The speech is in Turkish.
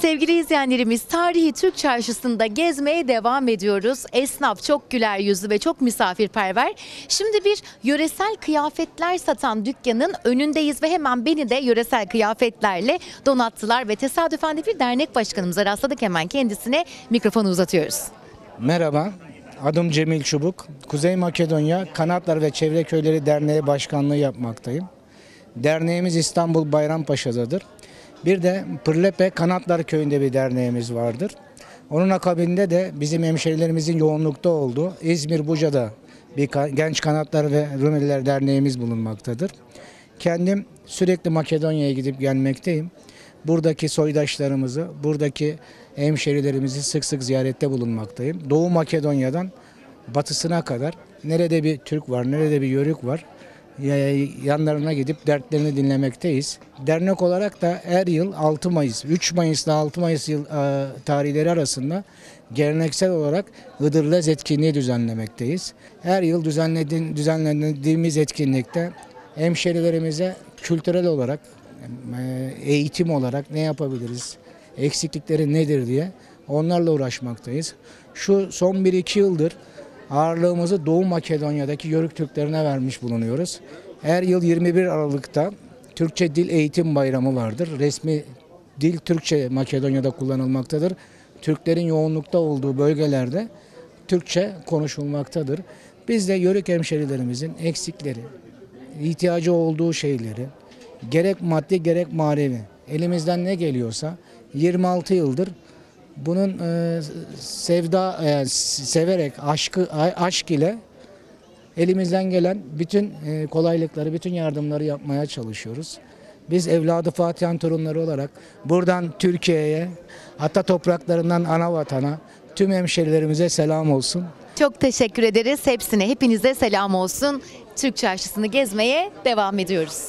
Sevgili izleyenlerimiz, tarihi Türk Çarşısı'nda gezmeye devam ediyoruz. Esnaf çok güler yüzlü ve çok misafirperver. Şimdi bir yöresel kıyafetler satan dükkanın önündeyiz ve hemen beni de yöresel kıyafetlerle donattılar ve tesadüfen de bir dernek başkanımıza rastladık, hemen kendisine mikrofonu uzatıyoruz. Merhaba, adım Cemil Çubuk. Kuzey Makedonya Kanatlar ve Çevre Köyleri Derneği Başkanlığı yapmaktayım. Derneğimiz İstanbul Bayrampaşa'dadır. Bir de Pırlepe Kanatlar Köyü'nde bir derneğimiz vardır. Onun akabinde de bizim hemşerilerimizin yoğunlukta olduğu İzmir Buca'da bir Genç Kanatlar ve Rumeliler Derneğimiz bulunmaktadır. Kendim sürekli Makedonya'ya gidip gelmekteyim. Buradaki soydaşlarımızı, buradaki hemşerilerimizi sık sık ziyarette bulunmaktayım. Doğu Makedonya'dan batısına kadar nerede bir Türk var, nerede bir Yörük var, yanlarına gidip dertlerini dinlemekteyiz. Dernek olarak da her yıl 6 Mayıs, 3 Mayıs ile 6 Mayıs tarihleri arasında geleneksel olarak Hıdırlez etkinliği düzenlemekteyiz. Her yıl düzenlediğimiz etkinlikte hemşerilerimize kültürel olarak, eğitim olarak ne yapabiliriz, eksiklikleri nedir diye onlarla uğraşmaktayız. Şu son 1-2 yıldır ağırlığımızı Doğu Makedonya'daki Yörük Türklerine vermiş bulunuyoruz. Her yıl 21 Aralık'ta Türkçe Dil Eğitim Bayramı vardır. Resmi dil Türkçe Makedonya'da kullanılmaktadır. Türklerin yoğunlukta olduğu bölgelerde Türkçe konuşulmaktadır. Biz de Yörük hemşerilerimizin eksikleri, ihtiyacı olduğu şeyleri, gerek maddi gerek manevi elimizden ne geliyorsa 26 yıldır bunun severek aşk ile elimizden gelen bütün kolaylıkları, bütün yardımları yapmaya çalışıyoruz. Biz evladı Fatihan torunları olarak buradan Türkiye'ye, hatta topraklarından ana vatana, tüm hemşerilerimize selam olsun. Çok teşekkür ederiz. Hepinize selam olsun. Türk Çarşısı'nı gezmeye devam ediyoruz.